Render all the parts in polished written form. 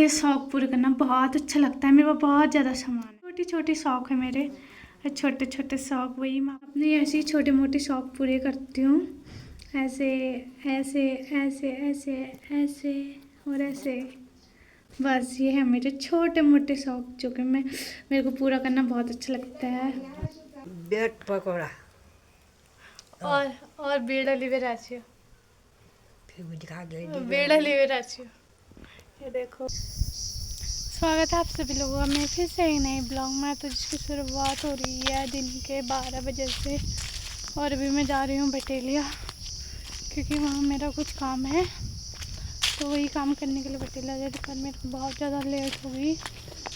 ये शौक पूरे करना बहुत अच्छा लगता है। मेरे पास बहुत ज़्यादा सामान है, छोटी छोटी शौक है मेरे, छोटे छोटे शौक, वही मैं अपनी ऐसे ही छोटे मोटे शौक पूरे करती हूँ। ऐसे ऐसे ऐसे ऐसे ऐसे और ऐसे, बस ये है मेरे छोटे मोटे शौक जो कि मेरे को पूरा करना बहुत अच्छा लगता है। ब्रेड पकौड़ा और बेड़ा लिवे राचियो, फिर भी दिखा दे बेड़ा लिवे राचियो। ये देखो, स्वागत है आप सभी लोगों में फिर से एक नए ब्लॉग में। तो जिसकी शुरुआत हो रही है दिन के 12 बजे से, और अभी मैं जा रही हूँ बटेलिया क्योंकि वहाँ मेरा कुछ काम है, तो वही काम करने के लिए बटेलिया जा रही। पर मेरे को बहुत ज़्यादा लेट हो गई,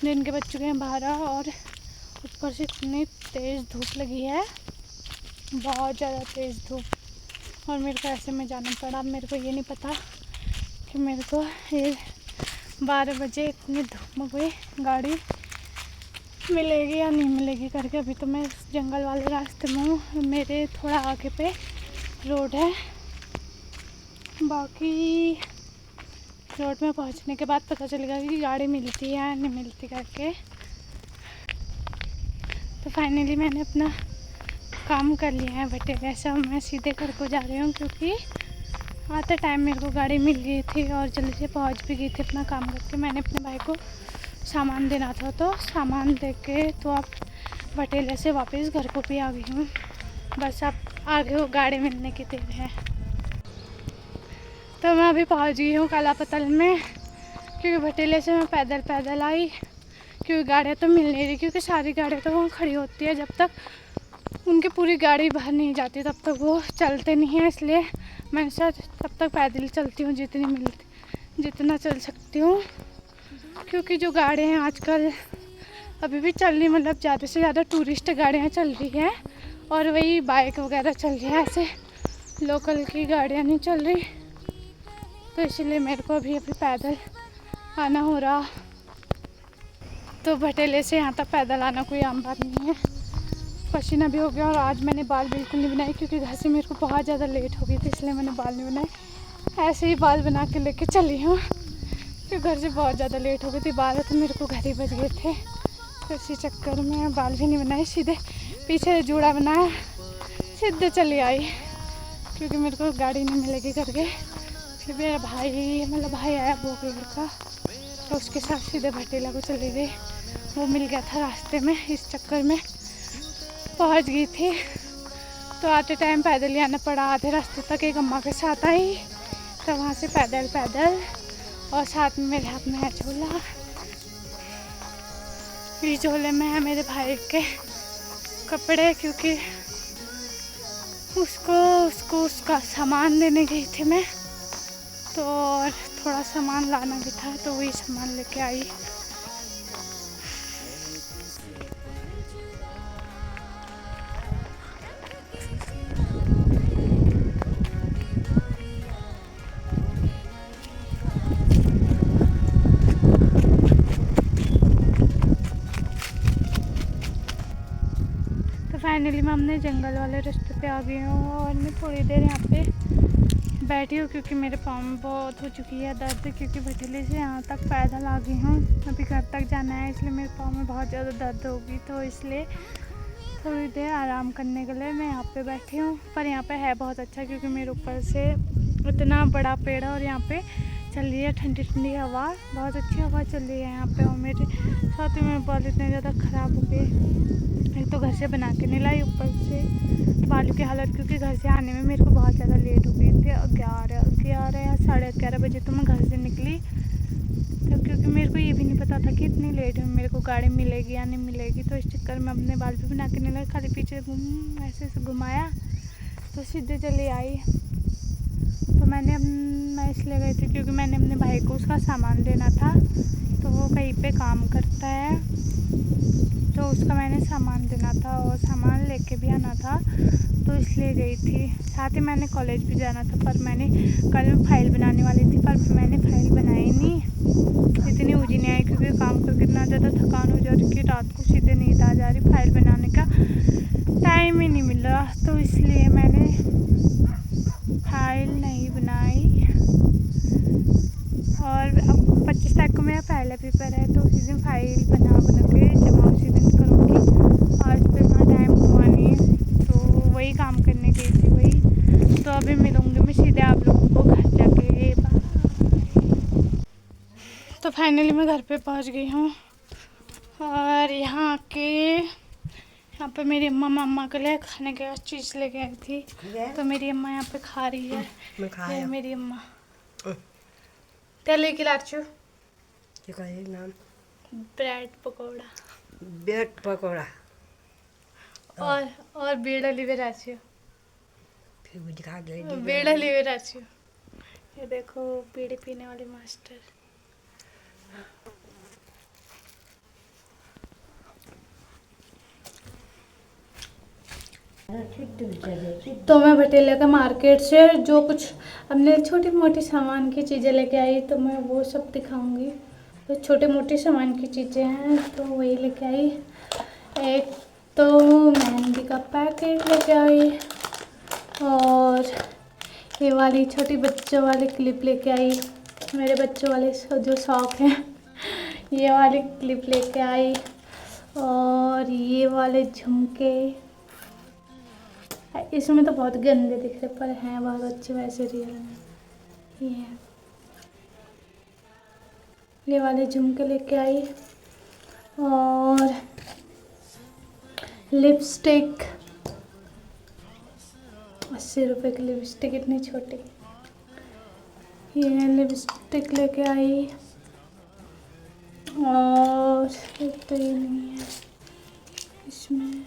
दिन के बज चुके हैं 12 और ऊपर से इतनी तेज़ धूप लगी है, बहुत ज़्यादा तेज़ धूप, और मेरे को ऐसे में जाना पड़ा। मेरे को ये नहीं पता कि मेरे को ये 12 बजे इतनी धूप में कोई गाड़ी मिलेगी या नहीं मिलेगी करके। अभी तो मैं जंगल वाले रास्ते में हूँ, मेरे थोड़ा आगे पे रोड है, बाकी रोड में पहुँचने के बाद पता चलेगा कि गाड़ी मिलती है या नहीं मिलती करके। तो फाइनली मैंने अपना काम कर लिया है बटेलिया से, और मैं सीधे घर को जा रही हूँ क्योंकि आते टाइम मेरे को गाड़ी मिल गई थी और जल्दी से पहुँच भी गई थी अपना काम करके। मैंने अपने भाई को सामान देना था, तो सामान दे के तो अब बटेलिया से वापस घर को भी आ गई हूँ। बस अब आगे वो गाड़ी मिलने की देर है। तो मैं अभी पहुँच गई हूँ कालापतल में, क्योंकि बटेलिया से मैं पैदल पैदल आई, क्योंकि गाड़ियाँ तो मिल नहीं रही, क्योंकि सारी गाड़ियाँ तो वहाँ खड़ी होती है, जब तक उनकी पूरी गाड़ी बाहर नहीं जाती तब तक वो चलते नहीं हैं। इसलिए मैं तब तक पैदल चलती हूँ जितना चल सकती हूँ, क्योंकि जो गाड़ियाँ हैं आजकल अभी भी चल रही, मतलब ज़्यादा से ज़्यादा टूरिस्ट गाड़ियाँ चल रही हैं और वही बाइक वगैरह चल रही है, ऐसे लोकल की गाड़ियाँ नहीं चल रही। तो इसलिए मेरे को अभी पैदल आना हो रहा। तो बटेले से यहाँ तक पैदल आना कोई आम बात नहीं है। पसीना भी हो गया, और आज मैंने बाल बिल्कुल नहीं बनाए क्योंकि घर से मेरे को बहुत ज़्यादा लेट हो गई थी, इसलिए मैंने बाल नहीं बनाए, ऐसे ही बाल बना के लेके चली हूँ क्योंकि घर से बहुत ज़्यादा लेट हो गई थी। 12 तो मेरे को घर ही बज गए थे, तो इसी चक्कर में बाल भी नहीं बनाए, सीधे पीछे जूड़ा बनाया, सीधे चली आई क्योंकि मेरे को गाड़ी नहीं मिलेगी करके। फिर मेरा भाई आया वो लड़का, तो उसके साथ सीधे बटेला को चली गई, वो मिल गया था रास्ते में, इस चक्कर में पहुंच गई थी। तो आते टाइम पैदल ही आना पड़ा, आधे रास्ते तक एक अम्मा के साथ आई, तो वहाँ से पैदल और साथ में मेरे हाथ में है झोला। इस झोले में है मेरे भाई के कपड़े, क्योंकि उसका सामान देने गई थी मैं, तो और थोड़ा सामान लाना भी था, तो वही सामान लेके आई। फाइनली मैं अपने जंगल वाले रास्ते पे आ गई हूँ, और मैं थोड़ी देर यहाँ पे बैठी हूँ क्योंकि मेरे पाँव में बहुत हो चुकी है दर्द, क्योंकि बटेली से यहाँ तक पैदल आ गई हूँ। अभी घर तक जाना है, इसलिए मेरे पाँव में बहुत ज़्यादा दर्द होगी, तो इसलिए थोड़ी देर आराम करने के लिए मैं यहाँ पे बैठी हूँ। पर यहाँ पे है बहुत अच्छा, क्योंकि मेरे ऊपर से इतना बड़ा पेड़ है और यहाँ पे चल रही है ठंडी ठंडी हवा, बहुत अच्छी हवा चल रही है यहाँ पे। और मेरे साथ में बाल इतने ज़्यादा ख़राब हो गए, एक तो घर से बना के नहीं लाई, ऊपर से बालों की हालत, क्योंकि घर से आने में मेरे को बहुत ज़्यादा लेट हो गई थी, 11 या 11:30 बजे तो मैं घर से निकली। तो क्योंकि मेरे को ये भी नहीं पता था कि इतनी लेट में मेरे को गाड़ी मिलेगी या नहीं मिलेगी, तो इस चक्कर में अपने बाल भी बना के नहीं लाई, खाली पीछे ऐसे घुमाया तो सीधे चली आई। तो मैं इसलिए गई थी क्योंकि मैंने अपने भाई को उसका सामान देना था, तो वो कहीं पे काम करता है, तो उसका मैंने सामान देना था और सामान लेके भी आना था, तो इसलिए गई थी। साथ ही मैंने कॉलेज भी जाना था, पर मैंने कल फाइल बनाने वाली थी, पर मैंने फाइल बनाई नहीं, इतनी ऊँची नहीं आई क्योंकि काम करके इतना ज़्यादा थकान हो जा रही कि रात को सीधे नींद आ जा रही, फाइल बनाने का टाइम ही नहीं मिल रहा, तो इसलिए मैंने फाइल नहीं बनाई। और अब 25 तक मेरा पहला पेपर है, तो उसी दिन फाइल बना के जमा उसी दिन करूँगी। आज तो इतना टाइम हुआ नहीं है, तो वही काम करने गई थी वही। तो अभी मिलूँगी मैं सीधे आप लोगों को घर जाके। बाय। तो फाइनली मैं घर पे पहुँच गई हूँ, और यहाँ पे मेरी मम्मा के लिए खाने के चीज़ लेके आई थी, तो मेरी अम्मा यहाँ पे खा रही है। मैं खाया। ये मेरी अम्मा क्या लेके लाचू? नाम ब्रेड पकौड़ा ब्रेड पकौड़ा और बेड़ा लिवे राचियो, फिर वो दिखा गई बेड़ा लिवे राचियो। ये देखो बीड़ी पीने वाले मास्टर। तो मैं बटेला का मार्केट से जो कुछ अपने छोटी मोटी सामान की चीज़ें लेके आई, तो मैं वो सब दिखाऊंगी। तो छोटे मोटे सामान की चीज़ें हैं, तो वही लेके आई। एक तो मेहंदी का पैकेट लेके आई, और ये वाली छोटी बच्चों वाली क्लिप लेके आई। मेरे बच्चों वाले जो शौक हैं, ये वाली क्लिप लेके आई, और ये वाले झुमके। इसमें तो बहुत गंदे दिख रहे, पर हैं बहुत अच्छे वैसे रियल में। ये वाले झुमके लेके आई, और लिपस्टिक 80 रुपए की लिपस्टिक, इतनी छोटी। ये लिपस्टिक लेके आई, और तो ये नहीं है इसमें,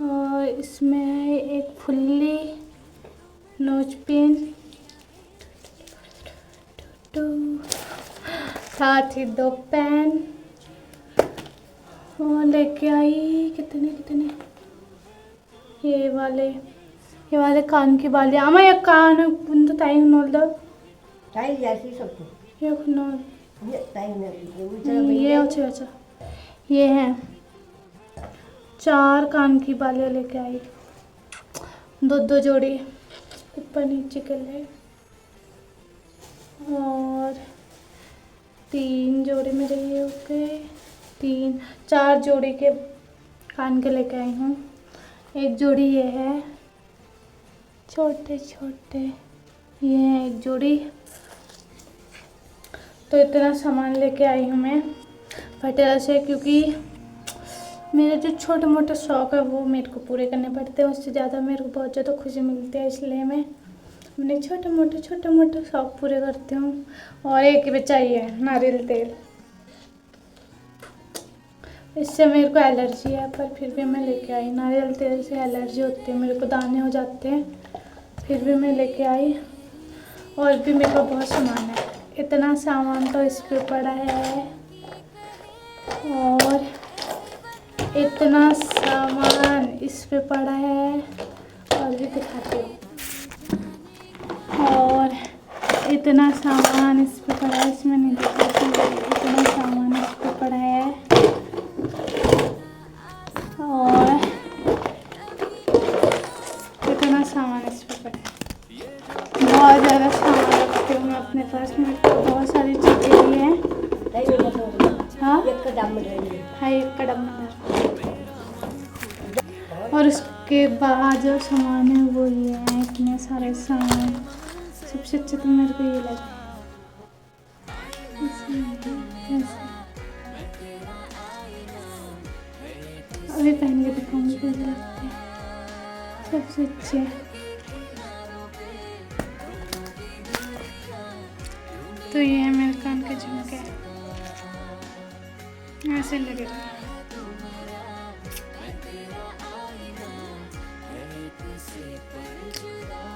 और इसमें एक फुल्ली नोज पिन, साथ ही 2 पेन, और लेके आई कितने ये वाले कान की बालियाँ। आमा ये कान तो टाइम नोल दो टाइम जैसी सबको ये नोल टाइम ये अच्छा ये हैं 4 कान की बालियाँ लेके आई, 2 जोड़ी ऊपर नीचे के लिए, और 3 जोड़ी मेरे ये हो गए। 4 जोड़ी के कान के लेके आई हूँ। एक जोड़ी ये है छोटे ये है एक जोड़ी। तो इतना सामान लेके आई हूँ मैं पटेला से, क्योंकि मेरे जो छोटे मोटे शौक़ है वो मेरे को पूरे करने पड़ते हैं। उससे ज़्यादा मेरे को बहुत ज़्यादा खुशी मिलती है, इसलिए मैं अपने छोटे मोटे शौक़ पूरे करती हूँ। और एक बचाई है नारियल तेल, इससे मेरे को एलर्जी है, पर फिर भी मैं लेके आई। नारियल तेल से एलर्जी होती है, मेरे को दाने हो जाते हैं, फिर भी मैं लेके आई। और भी मेरे को बहुत सामान है, इतना सामान तो इस पे पड़ा है, और इतना सामान इस पे पड़ा है, और भी दिखाती हूँ। और इतना सामान इस पे पड़ा है, इसमें नहीं दिखाती, इतना सामान इस पे पड़ा है। और इतना सामान इस पे पड़ा है, बहुत ज़्यादा सामान रखती हूँ मैं अपने पास में, बहुत सारी चीज़ें भी हैं। हाँ एक कदम में। और उसके बाद जो सामान है वो ये है, इतने सारे सामान। सबसे अच्छा तो मेरे को ये लगा, अभी पहन के दिखाऊंगी कैसे लगते हैं सबसे अच्छे। तो ये है मेरे कान के झुमके, ऐसे लगे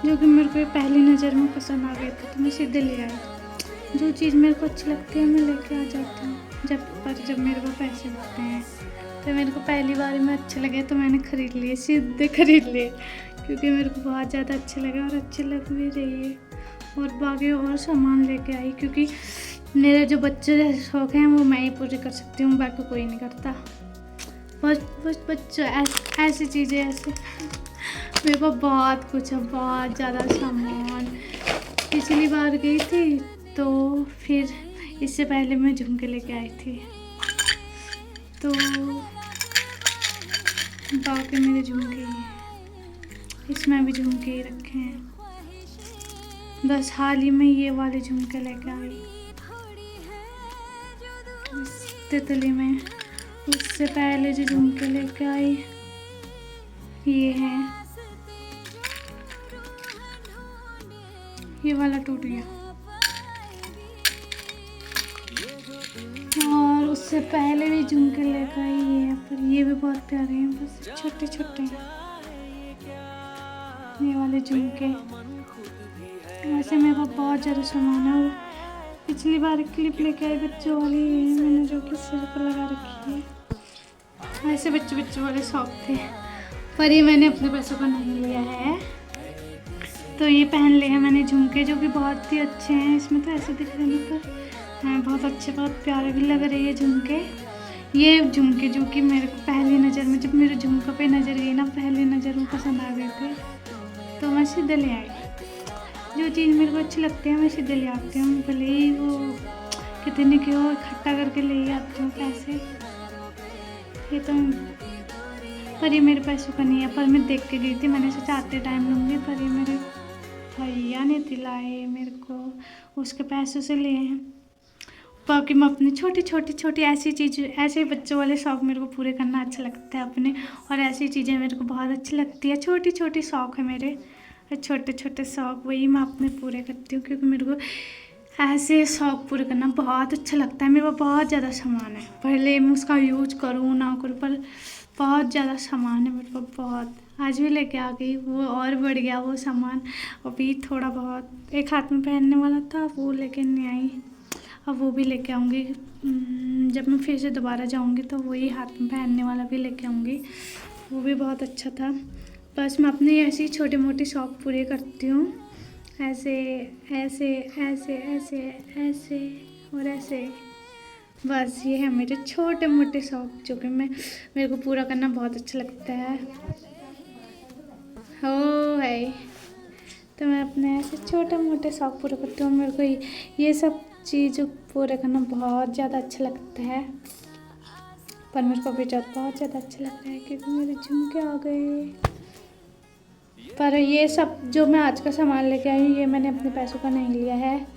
जो कि मेरे को ये पहली नज़र में पसंद आ गई थी, तो मैं सीधे ले आई। जो चीज़ मेरे को अच्छी लगती है मैं लेके आ जाती हूँ। जब मेरे को पैसे होते हैं, तो मेरे को पहली बार में अच्छे लगे तो मैंने ख़रीद लिए, सीधे ख़रीद लिए, क्योंकि मेरे को बहुत ज़्यादा अच्छे लगे और अच्छे लग भी रही है। और बाकी और सामान लेके आई, क्योंकि मेरे जो बच्चे जैसे शौक़ हैं वो मैं ही पूरी कर सकती हूँ, बाकी कोई नहीं करता। बस बच्चे ऐसी चीज़ें ऐसे मेरे पास बहुत कुछ है, बहुत ज़्यादा सामान। पिछली बार गई थी तो फिर इससे पहले मैं झुमके लेके आई थी। तो बाकी मेरे झुमके ही हैं, इसमें भी झुमके ही रखे हैं। बस हाल ही में ये वाले झुमके लेके आई इस तितली में। उससे पहले जो झुमके लेके आई ये हैं, ये वाला टूट गया। और उससे पहले भी झुमके लेकर आई है, पर ये भी बहुत प्यारे हैं, बस छोटे छोटे हैं ये वाले झुमके। वैसे मेरे पास बहुत ज़्यादा सामान है। और पिछली बार एक क्लिप लेके आई बच्चों वाली, मैंने जो कि सिर पर लगा रखी है। ऐसे बच्चों वाले शौक थे, पर ये मैंने अपने पैसों का नहीं लिया है। तो ये पहन लिए हैं मैंने झुमके, जो कि बहुत ही अच्छे हैं। इसमें तो ऐसे दिख रहे हैं, पर हैं बहुत अच्छे, बहुत प्यारे भी लग रहे हैं झुमके। ये झुमके जो कि मेरे को पहली नज़र में, जब मेरे झुमकों पे नज़र गई ना, पहली नज़र में पसंद आ गए थे, तो मैं सीधे ले आई। जो चीज़ मेरे को अच्छी लगती है मैं सीधे ले आती हूँ, भले ही वो कितने की हो, इकट्ठा करके ले आती हूँ पैसे। ये तो पर ये मेरे पैसों का नहीं है, पर मैं देख के गई थी, मैंने सोचा आते टाइम लूँगी, पर ये मेरे भैया ने दिलाए मेरे को, उसके पैसों से लिए हैं। बाकी मैं अपनी छोटी ऐसी चीज़, ऐसे बच्चों वाले शौक़ मेरे को पूरे करना अच्छा लगता है अपने, और ऐसी चीज़ें मेरे को बहुत अच्छी लगती है। छोटी शौक़ है मेरे, छोटे शौक़ वही मैं अपने पूरे करती हूँ, क्योंकि मेरे को ऐसे शौक़ पूरे करना बहुत अच्छा लगता है। मेरे पास बहुत ज़्यादा सामान है, पहले मैं उसका यूज करूँ ना करूँ, पर बहुत ज़्यादा सामान है मेरे पास, बहुत। आज भी लेके आ गई, वो और बढ़ गया वो सामान। अभी थोड़ा बहुत एक हाथ में पहनने वाला था, वो लेके नहीं आई, अब वो भी लेके आऊँगी। जब मैं फिर से दोबारा जाऊँगी तो वही हाथ में पहनने वाला भी लेके आऊँगी, वो भी बहुत अच्छा था। बस मैं अपनी ऐसी छोटी मोटी शौक़ पूरे करती हूँ, ऐसे ऐसे ऐसे ऐसे ऐसे और ऐसे। बस ये है मेरे छोटे मोटे शौक़, जो कि मेरे को पूरा करना बहुत अच्छा लगता है। हो है, तो मैं अपने ऐसे छोटे मोटे शौक़ पूरे करती हूँ। मेरे को ये सब चीज़ पूरे करना बहुत ज़्यादा अच्छा लगता है, पर मेरे को भी बहुत ज़्यादा अच्छा लग रहा है, क्योंकि मेरे झुमके आ गए। पर ये सब जो मैं आज का सामान लेके आई हूँ, ये मैंने अपने पैसों का नहीं लिया है,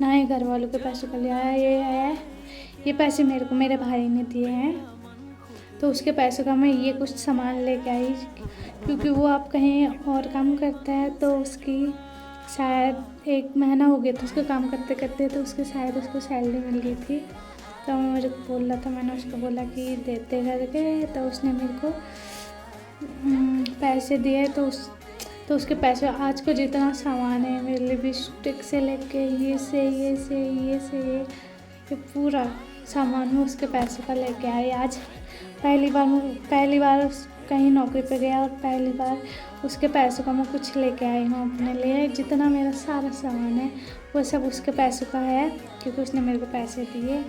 ना ही घर वालों के पैसों का लिया है। ये पैसे मेरे को मेरे भाई ने दिए हैं, तो उसके पैसों का मैं ये कुछ सामान लेके आई, क्योंकि वो आप कहीं और काम करता है, तो उसकी शायद 1 महीना हो गया था उसको काम करते करते, तो उसके शायद उसको सैलरी मिल गई थी। तो मुझे बोल रहा था, मैंने उसको बोला कि देते करके, तो उसने मेरे को पैसे दिए। तो उसके पैसे, आज को जितना सामान है मेरे लिपस्टिक से लेके ये पूरा सामान मैं उसके पैसे का लेके आई। आज पहली बार कहीं नौकरी पे गया, और पहली बार उसके पैसों का मैं कुछ लेके आई हूँ अपने लिए। जितना मेरा सारा सामान है वो सब उसके पैसों का है, क्योंकि उसने मेरे को पैसे दिए।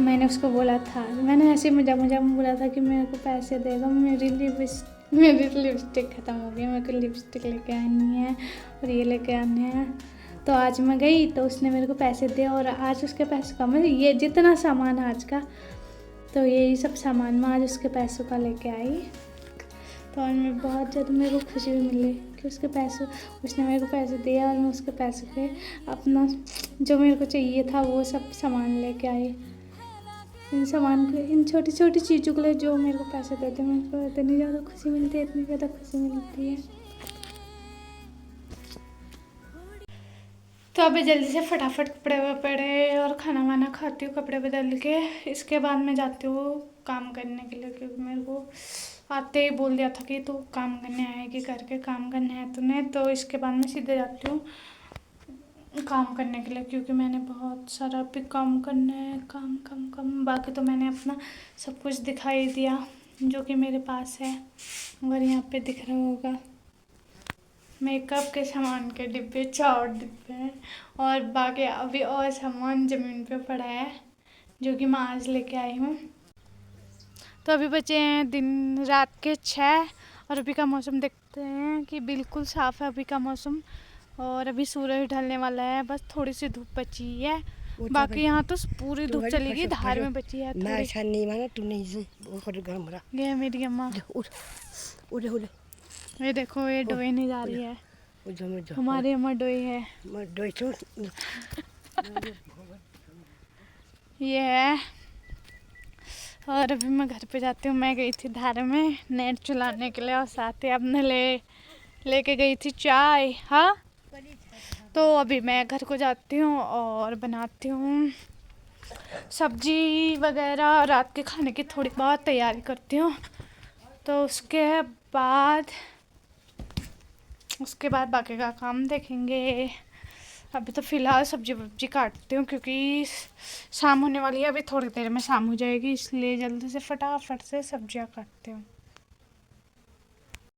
मैंने उसको बोला था, मैंने ऐसे मजाक में बोला था कि मेरे को पैसे देगा, मेरी लिपस्टिक ख़त्म हो गई, मेरे को लिपस्टिक लेके आनी है और ये लेके आने हैं। तो आज मैं गई तो उसने मेरे को पैसे दिए, और आज उसके पैसों का मैं ये जितना सामान है आज का, तो यही सब सामान मैं आज उसके पैसों का लेके आई। तो आज मैं बहुत ज़्यादा, मेरे को खुशी भी मिली कि उसने मेरे को पैसे दिए, और मैं उसके पैसों पे अपना जो मेरे को चाहिए था वो सब सामान लेके आई। इन छोटी छोटी चीज़ों के लिए जो मेरे को पैसे देते हैं, मेरे को इतनी ज़्यादा खुशी मिलती है। तो अभी जल्दी से फटाफट कपड़े वपड़े और खाना वाना खाती हूँ, कपड़े बदल के। इसके बाद मैं जाती हूँ काम करने के लिए, क्योंकि मेरे को आते ही बोल दिया था कि तू काम करने आएगी करके, काम करने है तूने। तो इसके बाद मैं सीधे जाती हूँ काम करने के लिए, क्योंकि मैंने बहुत सारा भी काम करना है, काम। बाकी तो मैंने अपना सब कुछ दिखाई दिया जो कि मेरे पास है, और यहाँ पे दिख रहा होगा मेकअप के सामान के डिब्बे, 4 डिब्बे हैं, और बाकी अभी और सामान ज़मीन पे पड़ा है, जो कि मैं आज लेके आई हूँ। तो अभी बचे हैं रात के 6, और अभी का मौसम देखते हैं कि बिल्कुल साफ़ है अभी का मौसम। और अभी सूरज ढलने वाला है, बस थोड़ी सी धूप बची है, वो तो बाकी भाई- यहाँ तो पूरी तो धूप भाई चलेगी, फंसो- धार फंसो। में बची है मैं थोड़ी। ऐसा नहीं माना, तू नहीं से वो कर गरम रहा। ये मेरी अम्मा, उड़ उड़ उड़ ये देखो ये डोई नहीं जा रही है, उड़ हमारी अम्मा डोई है। मैं डोई तो ये है। और अभी मैं घर पे जाती हूँ। मैं गई थी धार में नेट चलाने के लिए और साथ ही अपने लेके गई थी चाय। हाँ, तो अभी मैं घर को जाती हूँ और बनाती हूँ सब्जी वगैरह, रात के खाने की थोड़ी बहुत तैयारी करती हूँ। तो उसके बाद बाकी का काम देखेंगे। अभी तो फ़िलहाल सब्जी वब्जी काटती हूँ क्योंकि शाम होने वाली है, अभी थोड़ी देर में शाम हो जाएगी, इसलिए जल्दी से फटाफट से सब्जियाँ काटती हूँ।